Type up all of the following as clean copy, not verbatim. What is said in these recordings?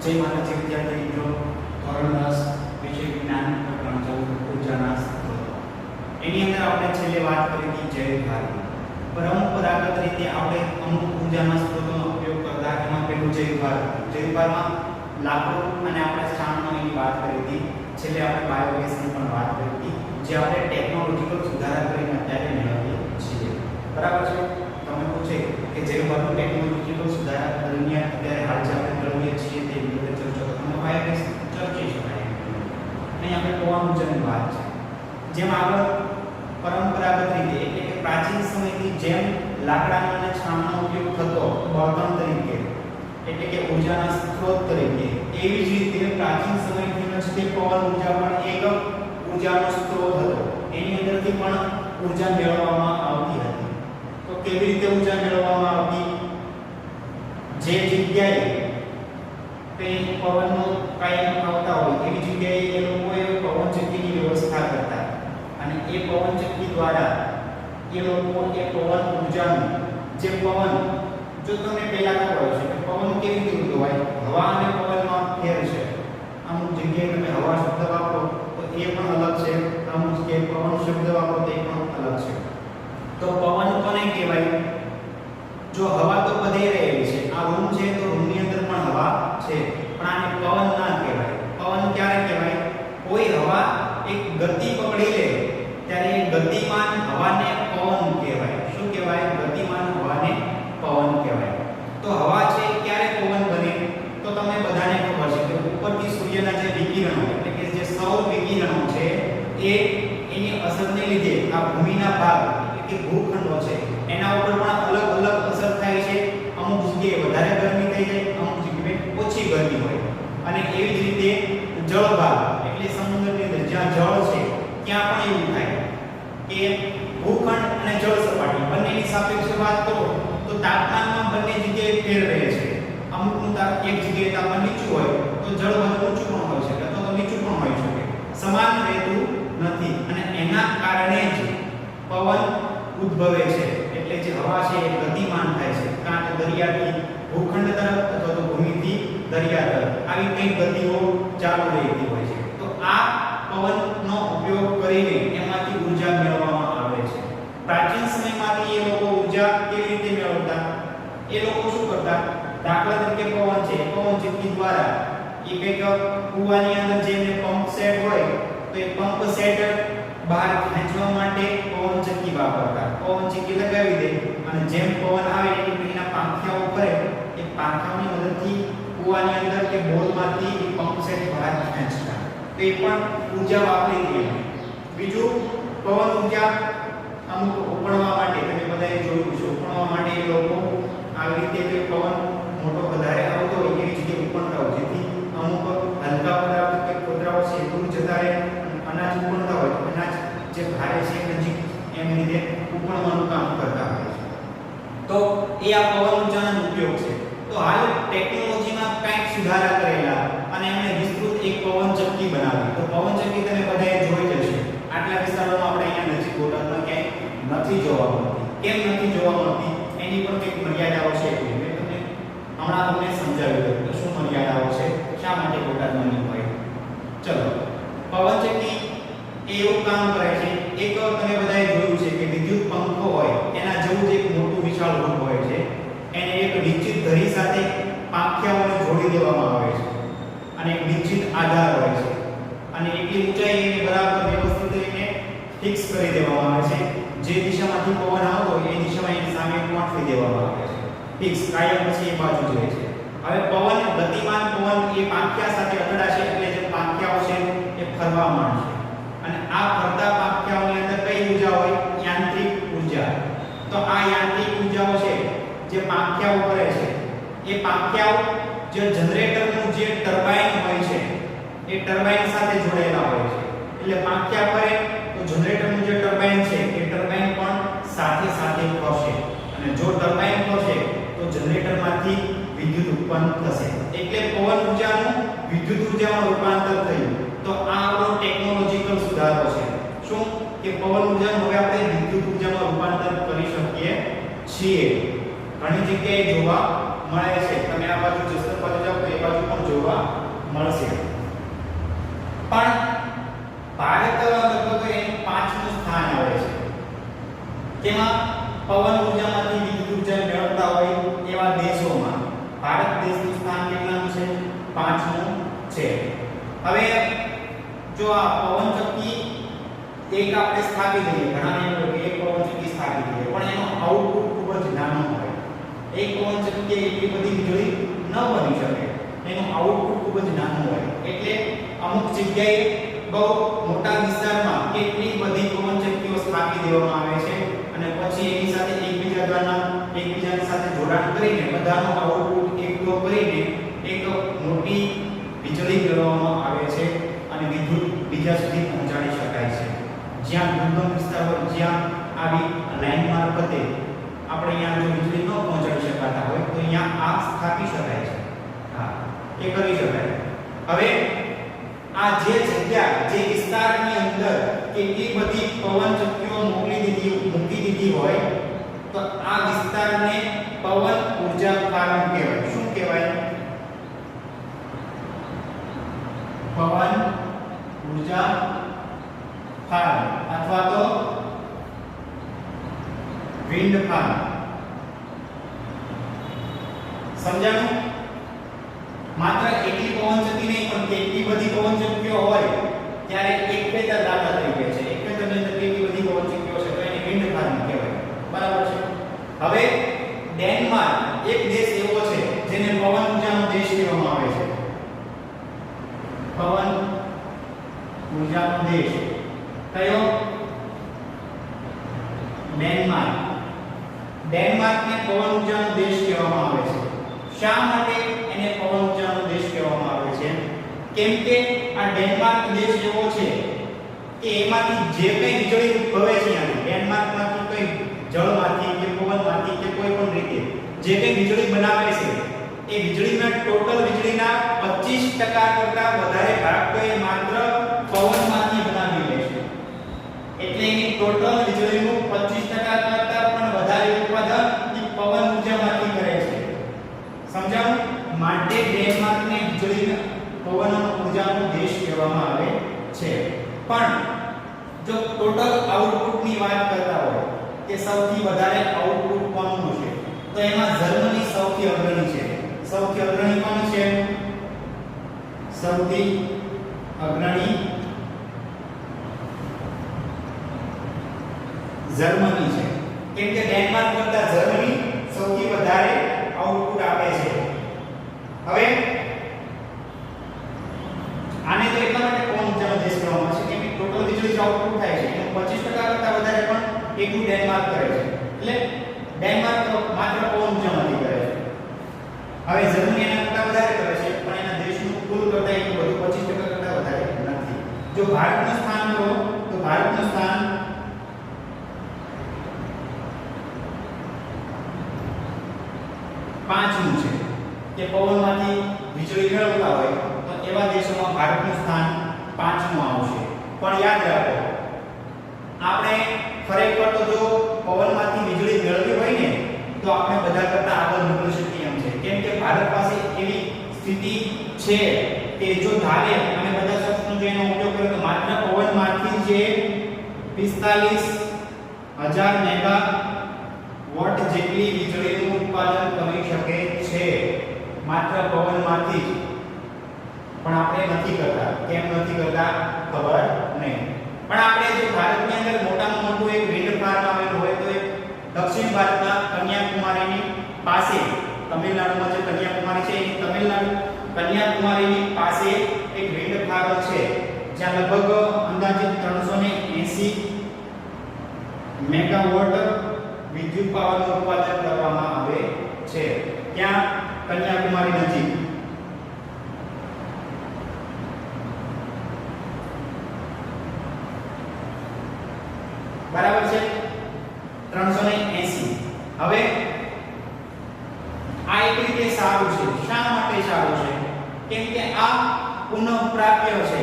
જય માતાજી વિદ્યાર્થી મિત્રો, ધોરણ 10 વિષય વિજ્ઞાન પ્રકરણ 14 ઉર્જાના સ્ત્રોતો. એની અંદર આપણે છેલ્લે વાત કરી હતી જૈવભાર. પરંપરાગત રીતે આપણે અમુક ઉર્જાના સ્ત્રોતોનો ઉપયોગ કરતા. એમાં પહેલું જૈવભાર. જૈવભારમાં લાકડું અને આપણે સ્થાનનો એની વાત કરી હતી. છેલ્લે આપણે બાયોગેસની પણ વાત કરી હતી, જે આપણે ટેકનોલોજીકલ સુધારા કરીને અત્યારે મેળવીએ છીએ. બરાબર છે? તમે પૂછે કે જૈવભારનો ટેકનોલોજીકલ સુધારા દરમિયાન અત્યારે હાલ જે આપણે મેળવીએ છીએ તે વિશે ચર્ચા કરવાનો બાયોગેસ ચર્ચી શકાય. અહીં આપણે પવન ઉર્જાની વાત છે. જેમ આગળ પરંપરાગત રીતે એટલે કે પ્રાચીન સમયથી જેમ લાકડાનો અને છાણનો ઉપયોગ થતો બળતણ તરીકે એટલે કે ઉર્જાના સ્ત્રોત તરીકે, એવી જ રીતે પ્રાચીન સમયથી જ તે પવન ઉર્જા પણ એક ઉર્જાનો સ્ત્રોત હતો. એની અંદરથી પણ ઉર્જા મેળવવામાં આવતી હતી. તો કેવી રીતે ઉર્જા મેળવવામાં આવતી? જે જગ્યાએ તે પવનનો કાયમ આવતા હોય એવી જગ્યાએ એ લોકોએ પવનચક્કીની વ્યવસ્થા કરતા અને એ પવનચક્કી દ્વારા એ લોકો એ પવન ઉર્જાનું જે પવન, જો તમને પહેલા ખબર હશે કે પવન કેવી રીતે ઉદ્ભવાય, હવા અને પવનમાં ફેર છે. અમુક જગ્યાએ તમે હવા શબ્દ વાપરો તો એ પણ અલગ છે, અમુક જગ્યાએ પવન શબ્દ વાપરો તો એ પણ અલગ છે. તો પવન કોને કહેવાય? જો હવા તો બધે રહેલી છે, આ રૂમ છે તો રૂમની અંદર પણ હવા છે, પણ આને પવન ના કહેવાય. પવન ક્યારે કહેવાય? કોઈ હવા એક ગતિ પકડી લે ત્યારે એ ગતિમાન હવાને પવન કહેવાય. શું કહેવાય? ગતિમાન હવાને પવન કહેવાય. તો હવા છે ક્યારે પવન બને? તો તમે બધાને ખબર છે કે ઉપરથી સૂર્યના જે વિકિરણો એટલે કે જે સૌર વિકિરણો છે એ એની અસરને લીધે આ ભૂમિના ભાગ એટલે કે ભૂખંડો છે એના ઉપર પણ અલગ અલગ અસર થાય છે. અમુક જગ્યાએ વધારે ગરમી થઈ જાય, અમુક જગ્યાએ ઓછી ગરમી હોય. અને એવી જ રીતે જળભાગ એટલે સમુદ્રની અંદર જ્યાં જળ છે ત્યાં પણ એવું થાય કે ભૂખંડ અને જળ સપાટી બંનેની સાપેક્ષે વાત કરો તો તાપમાનમાં બંને જગ્યાએ ફેર રહે છે. અમુકનું એક જગ્યાએ તાપમાન નીચું હોય તો જળ વધુ ઊંચું પણ હોઈ શકે અથવા તો નીચું પણ હોઈ શકે, સમાન રહેતું નથી. અને એના કારણે જ પવન ઉદ્ભવે છે. એટલે જે હવા છે એ ગતિમાન થાય છે, કાં તો દરિયાથી ભૂખંડ તરફ અથવા તો ભૂમિથી દરિયા તરફ આવી કઈ ગતિઓ ચાલુ રહેતી હોય છે. તો આ પવનનો ઉપયોગ કરીને એમાંથી ઊર્જા મેળવવામાં આવે છે. પ્રાચીન સમયમાંથી એ લોકો ઊર્જા કેવી રીતે મેળવતા? એ લોકો શું કરતા? દાખલા તરીકે પવન છે, પવનચક્કી દ્વારા એ કંઈક કૂવાની અંદર જેને પંપ સેટ હોય તો એ પંપ સેટ બહાર ખેંચવા માટે પવનચક્કી વાપરતા. પવનચક્કી લગાવી દે અને જેમ પવન આવે એના પાંખિયાઓ ફરે, એ પાંખાની મદદથી કૂવાની અંદર કે બોલમાંથી એ પંપ સેટ બહાર ખેંચતા. તો એ પણ ઊર્જા વાપરી દે. બીજું, પવન ઊર્જા અમુક ઉપડવા માટે તમે બધાએ જોયું છે, ઉપડવા માટે એ લોકો આવી રીતે જે પવન મોટો વધારે આવતો હોય એવી જગ્યાએ ઉપડતા હોય, જેથી અમુક હલકા પદાર્થ કે કોતરાઓ છે દૂર જતા રહે. અનાજ ઉપડતા હોય અનાજ જે ભારે છે નજીક એમ રીતે ઉપડવાનું કામ કરતા હોય છે. તો એ આ પવન ઊર્જાનો ઉપયોગ છે. તો હાલ ટેકનોલોજીમાં કંઈક સુધારા કરેલા અને એમણે વિસ્તૃત એક પવનચક્કી બનાવી. તો પવનચક્કી તમે બધાએ જોઈ જશે. આટલા વિસ્તારોમાં આપણે અહીંયા નજીક બોટાદમાં ક્યાંય નથી જોવા મળતી. કેમ નથી જોવા મળતી? એની પણ કંઈક મર્યાદાઓ છે. મેં તમને સમજાવી દઉં કે શું મર્યાદાઓ છે, શા માટે બોટાદમાં નહીં હોય. ચલો, પવનચક્કી એવું કામ કરે છે. એક તમે બધાએ જોયું છે કે વિદ્યુત પંખો હોય એના જેવું જ એક મોટું વિશાળ રૂપ હોય છે. એને એક નિશ્ચિત ધરી સાથે પાંખિયાઓને જોડી દેવામાં આવે છે અને એક નિશ્ચિત આધાર હોય છે અને એટલી ઊંચાઈ એને બરાબર વ્યવસ્થિત રીતે ફિક્સ કરી દેવામાં આવે છે. જે દિશામાંથી પવન આવતો હોય એ દિશામાં એની સામે ગોઠવી દેવામાં આવે છે. ફિક્સ કાયમ પછી એ બાજુ જ રહે છે. હવે પવન, ગતિમાન પવન એ પાંખિયા સાથે અથડાશે એટલે જે પાંખિયાઓ છે એ ફરવા માંડશે અને આ ફરતા પાંખિયાઓની અંદર કઈ ઊર્જા હોય? યાંત્રિક ઊર્જા. તો આ યાંત્રિક ઊર્જાઓ છે જે પાંખિયાઓ કરે છે, એ પાંખિયાઓ જે જનરેટરનું જે ટર્બાઇન હોય છે એ ટર્બાઇન સાથે જોડાયેલા હોય છે. એટલે પાંખિયા ફરે તો જનરેટરનું જે ટર્બાઇન છે એ ટર્બાઇન પણ સાથે સાથે ફરશે અને જો ટર્બાઇન ફરશે તો જનરેટરમાંથી વિદ્યુત ઉત્પન્ન થશે. એટલે પવન ઊર્જાનું વિદ્યુત ઊર્જામાં રૂપાંતર થયું. તો આ આપણો ટેકનોલોજીકલ સુધારો છે. શું કે પવન ઊર્જાનું હવે આપણે વિદ્યુત ઊર્જામાં રૂપાંતર કરી શકીએ છીએ. ઘણી જગ્યાએ જોવા મળે છે. તમે આ બાજુ જસદણ બાજુ જાઓ તો એ બાજુ પણ જોવા મળશે. પણ ભારત લગભગ એનું 5મું સ્થાન આવે છે. તેમાં પવન ઉર્જામાંથી વિદ્યુત ઉર્જા મેળવતા હોય એવા દેશોમાં ભારત દેશનું સ્થાન કેટલાનું છે? 5મું છે. હવે જો આ પવન ચક્કી એક આપણે સ્થાપી દઈએ, ઘણાને એમ હોય કે એક પવન ચક્કી સ્થાપી દઈએ, પણ એનો આઉટપુટ ખૂબ જ નાનો હોય. એક પવન ચક્કી એટલી બધી વીજળી ન બની શકે, એનું આઉટપુટ ખૂબ જ નાનું હોય. એટલે અમુક જગ્યાએ બહુ મોટા વિસ્તારમાં કેટલી બધી પવન ચક્કીઓ સ્થાપી દેવામાં આવે છે અને પછી એની સાથે એકબીજાની સાથે જોડાણ કરીને બધાનો આઉટપુટ એકઠો કરીને એક મોટી વીજળી મેળવવામાં આવે છે અને વિદ્યુત બીજા સુધી પહોંચાડી શકાય છે. જ્યાં દુર્ગમ વિસ્તાર હોય, જ્યાં આવી લાઈન મારફતે આપણે અહીંયા જો વીજળી ન પહોંચાડી શકાતા હોય તો અહીંયા આ સ્થાપી શકાય છે. હા, એ કરી શકાય. હવે આ જે જગ્યા, જે વિસ્તારની અંદર કેટલી બધી પવન ચક્કીઓ મૂકી દીધી હોય તો આ વિસ્તારને પવન ઉર્જા ફાર્મ કહેવાય. શું કહેવાય? પવન ઉર્જા ફાર્મ અથવા તો વિન્ડ ફાર્મ. સમજાણું? માત્ર એકલી પવન ચક્કી નહીં પણ કેટલી બધી પવન ચક્કીઓ હોય ત્યારે એક બેતર દાખલા તરીકે છે. એક બેતરની અંદર કેટલી બધી પવન ચક્કીઓ છે તો એને વિન્ડ ફાર્મ કહેવાય. બરાબર છે? હવે ડેનમાર્ક એક દેશ એવો છે જેને પવન ઉર્જાનો દેશ કહેવામાં આવે છે. પવન ઉર્જાનો દેશ કયો? ડેનમાર્ક. ડેનમાર્કને પવન ઉર્જાનો દેશ કહેવામાં આવે છે. શા માટે એને પવન ઉર્જાનો દેશ કહેવામાં આવે છે? કેમ કે આ ડેનમાર્ક દેશ એવો છે કે એમાંથી જે કંઈ વીજળી ઉદ્ભવે છે, ડેનમાર્કમાંથી કંઈ જળમાંથી કે પવનમાંથી કે કોઈ પણ રીતે જે કંઈ વીજળી બનાવે છે એ વીજળીના ટોટલ વીજળીના 25% કરતાં વધારે ભાગ તો એ માત્ર પવનમાંથી બનાવી લે છે. એટલે એની ટોટલ વીજળીનું 25% કરતાં પણ વધારે ઉત્પાદન એ પવન ઉર્જામાંથી કરે છે. સમજાયું? માટે ડેનમાર્કને વીજળી પવન ઉર્જાનો દેશ કહેવામાં આવે છે. પણ જો ટોટલ આઉટપુટની વાત કરતા હોય કે સૌથી વધારે આઉટપુટ કોનું છે તો એમાં જર્મની સૌથી અગ્રણી છે. સૌથી અગ્રણી કોણ છે? સૌથી અગ્રણી જર્મની છે. કેમ કે ડેનમાર્ક કરતા જર્મની સૌથી વધારે આઉટપુટ આપે છે. હવે આને તો એટલા માટે પવન ઉર્જાનો દેશ કહેવામાં આવે છે કેમ કે ટોટલ વીજળી જે આઉટપુટ થાય છે એનું 25% કરતાં વધારે પણ એકલું ડેનમાર્ક કરે છે. એટલે ડેનમાર્ક માત્ર પવન ઉર્જામાંથી કરે છે. હવે જર્મની એના કરતાં વધારે કરે છે પણ એના દેશનું કુલ કરતાં એટલું બધું 25% કરતાં વધારે નથી. જો ભારતનું સ્થાન લો તો ભારતનું સ્થાન 5મું છે કે પવનમાંથી વીજળી મેળવતા હોય તો એવા દેશોમાં ભારતનું સ્થાન 5મું આવશે. પણ યાદ રાખો, આપણે ખરેખર તો જો પવનમાંથી વીજળી મેળવી હોય ને તો આપણે બધા કરતા આગળ નીકળી શકીએ એમ છે. કેમ કે ભારત પાસે એવી સ્થિતિ છે કે જો ધારે અને બધા શસ્ત્રો જો એનો ઉપયોગ કરે તો માત્ર પવનમાંથી જે 45,000 મેગાવોટ જેટલી વીજળીનું ઉત્પાદન કરી શકે છે. માત્ર પવનમાંથી જ. પણ આપણે નથી કરતા. કેમ નથી કરતા ખબર નહીં. પણ આપણે જો ભારતની અંદર મોટામાં મોટું એક વિન્ડ ફાર્મ આવેલું હોય તો એક દક્ષિણ ભારતના કન્યાકુમારીની પાસે, તમિલનાડુમાં જે કન્યાકુમારી છે એ તમિલનાડુ કન્યાકુમારીની પાસે એક વિન્ડ ફાર્મ છે જ્યાં લગભગ અંદાજિત 380 મેગાવોટ વિદ્યુત પાવરનું ઉત્પાદન કરવામાં આવે છે. ત્યાં કન્યાકુમારી નજીક. બરાબર છે? 380. હવે આ એક રીતે સારું છે. શા માટે સારું છે? કેમ કે આ પુનઃપ્રાપ્ય છે.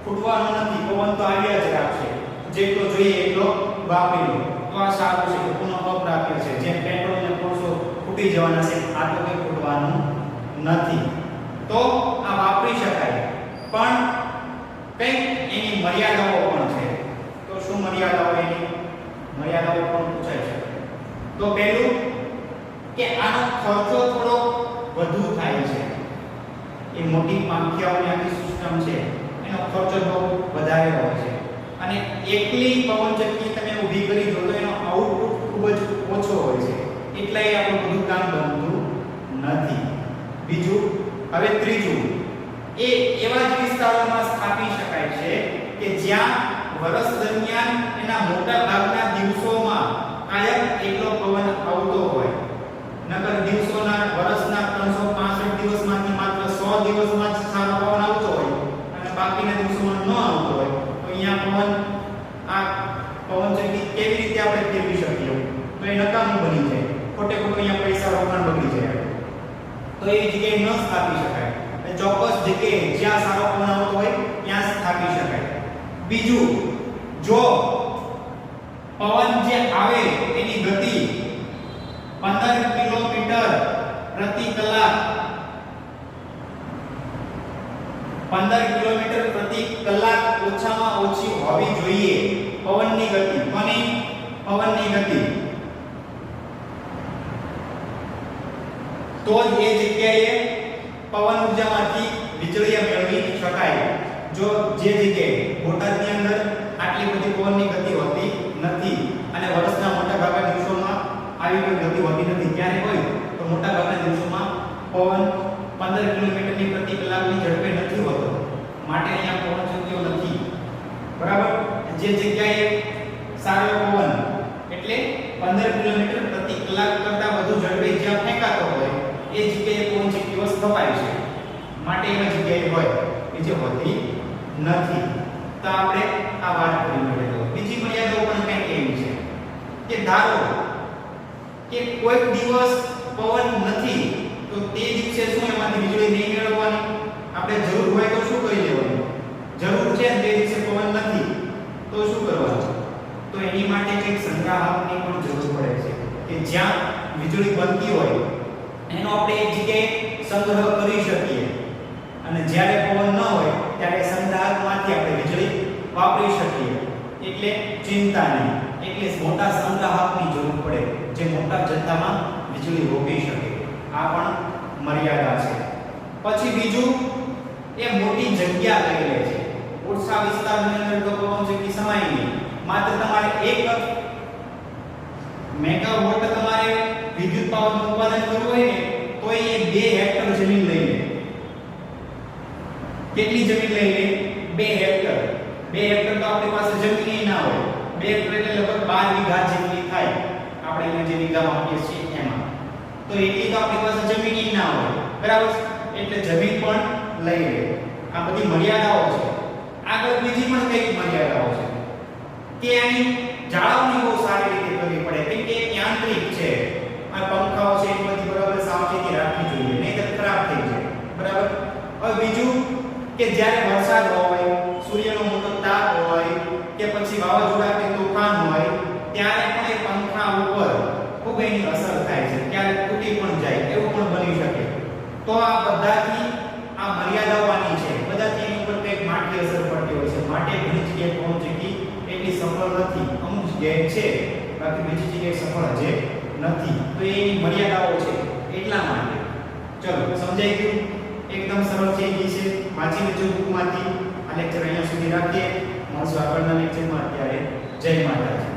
ફૂટવાનો નથી. પવન તો આવ્યા જ રાખશે. જેટલો જોઈએ એટલો વાપરી લો. તો આ સારું છે. પુનઃપ્રાપ્ય છે. જેમ પેટ્રોલ ને કોલસો તૂટી જવાના છે, આ તો કંઈ તૂટવાનું નથી. તો આ વાપરી શકાય, પણ કંઈક એની મર્યાદાઓ પણ છે. તો શું મર્યાદાઓ? એની મર્યાદાઓ પણ પૂછાઈ શકે. તો પહેલું કે આનો ખર્ચો થોડો વધુ થાય છે. એ મોટી પાંખિયાઓની આખી સિસ્ટમ છે, એનો ખર્ચો બહુ વધારે હોય છે, અને એકલી પવનચક્કી તમે ઊભી કરી દો તો એનો આઉટપુટ ખૂબ જ ઓછો હોય છે, એટલે એ આપણું બધું કામ બનતું નથી. બીજું, હવે ત્રીજું, એ એવા જ વિસ્તારોમાં સ્થાપી શકાય છે કે જ્યાં વર્ષ દરમિયાન એના મોટા ભાગના દિવસોમાં કાયમ એટલો પવન આવતો હોય. નકર દિવસોના વર્ષના 365 દિવસમાંથી માત્ર 100 દિવસમાં જ સારો પવન આવતો હોય અને બાકીના દિવસોમાં ન આવતો હોય, તો અહીંયા પવન આ પવનચક્કી કેવી રીતે આપણે ફેરવી શકીએ? તો એ નકામું બની જાય, ખોટે ખોટું અહીંયા પૈસા રોકાણ બગડી જાય. તો એવી જગ્યાએ ન સ્થાપી શકાય. ચોક્કસ જગ્યાએ જ્યાં સારો પવન આવતો હોય ત્યાં સ્થાપી શકાય. બીજું, જો પવન જે આવે એની ગતિ 15 કિલોમીટર પ્રતિ કલાક 15 કિલોમીટર પ્રતિ કલાક ઓછામાં ઓછી હોવી જોઈએ પવનની ગતિ. કોની? પવનની ગતિ. તો જ એ જગ્યાએ પવન ઉર્જામાંથી વીજળી મેળવી શકાય. જો જે જગ્યાએ બોટાદની અંદર આટલી બધી પવનની ગતિ હોતી નથી અને વર્ષના મોટા ભાગના દિવસોમાં આવી કોઈ ગતિ હોતી નથી, ત્યારે હોય તો મોટા ભાગના દિવસોમાં પવન 15 કિલોમીટરની પ્રતિ કલાકની ઝડપે નથી હોતો, માટે અહીંયા પવનચક્કીઓ નથી. બરાબર? જે જગ્યાએ સારો પવન એટલે 15 કિલોમીટર પ્રતિ કલાક કરતાં વધુ ઝડપે જ્યાં ફેંકાતો હોય એ જગ્યાએ પવનચક્કીઓ સ્થપાય છે, માટે એવી જગ્યાએ હોય, બીજે હોતી નથી. તો આપણે આ વાત કરી મળ્યો. બીજી મર્યાદાઓ પણ કંઈક એવી છે કે ધારો કે કોઈક દિવસ પવન નથી તો તે દિવસે શું એમાંથી વીજળી નહીં મેળવવાની? આપણે જરૂર હોય તો શું કરી લેવાનું? જરૂર છે તે દિવસે પવન નથી તો શું કરવાનું? તો એની માટે કંઈક સંગ્રાહકની પણ જરૂર પડે છે કે જ્યાં વીજળી બનતી હોય એનો આપણે એક જગ્યાએ સંગ્રહ કરી શકીએ, અને જ્યારે પવન ન હોય ત્યારે સંગ્રાહકમાંથી આપણે વીજળી વાપરી શકીએ. એટલે ચિંતા નહીં, એટલે મોટા સંગ્રાહકની જરૂર પડે જે મોટા જથ્થામાં વીજળી રોકી શકે. આ પણ મર્યાદા છે. પછી બીજું, એ મોટી જગ્યા લઈ લે છે. ઓછા વિસ્તારની અંદર તો પવનચક્કી સમાય નહીં. માત્ર તમારે 1 મેગાવોટ તમારે વિદ્યુત પાવરનું ઉત્પાદન કરવું હોય ને તો એ 2 હેક્ટર જમીન લઈ લે. કેટલી જમીન લઈ લે? 2 હેક્ટર. 2 હેક્ટર તો આપણી પાસે જમીન ના હોય. 2 હેક્ટર એટલે લગભગ 12 વીઘા જેટલી થાય. આપણે અહીંયા જે વીઘા આપીએ છીએ એમાં. તો એટલી તો આપણી પાસે જમીન ના હોય. બરાબર? એટલે જમીન પણ લઈ લે. આ બધી મર્યાદાઓ છે. આગળ બીજી પણ કઈ મર્યાદાઓ છે કે આની જાળવણી બહુ સારી રીતે કરવી પડે, કેમ કે યાંત્રિક છે. આ પંખાઓ છે એ બધી બરાબર સાવચેતી રાખવી જોઈએ, નહીંતર ખરાબ થઈ જાય. બરાબર? હવે બીજું કે જ્યારે વરસાદ હોય, સૂર્યનો મોટો તાપ હોય કે પછી વાવાઝોડા કે તોફાન હોય, ત્યારે પણ એ પંખા ઉપર ખૂબ એની અસર થાય છે, ક્યારેક તૂટી પણ જાય, એવું પણ બની શકે. તો આ બધાથી આ મર્યાદાઓ આની છે, બધાથી એની ઉપર કંઈક માઠી અસર પડતી હોય છે. માટે ઘણી જગ્યાએ પવનચક્કી એટલી સફળ નથી. અમુક જગ્યાએ છે, બાકી બીજી જગ્યાએ સફળ છે નથી. તો એની મર્યાદાઓ છે એટલા માટે. ચલો, સમજાઈ ગયું? એકદમ સરળ થઈ ગઈ છે. વાંચી લેજો બુકમાંથી. આ લેક્ચર અહીંયા સુધી રાખીએ. મળશું આગળના લેક્ચરમાં. અત્યારે જય માતાજી.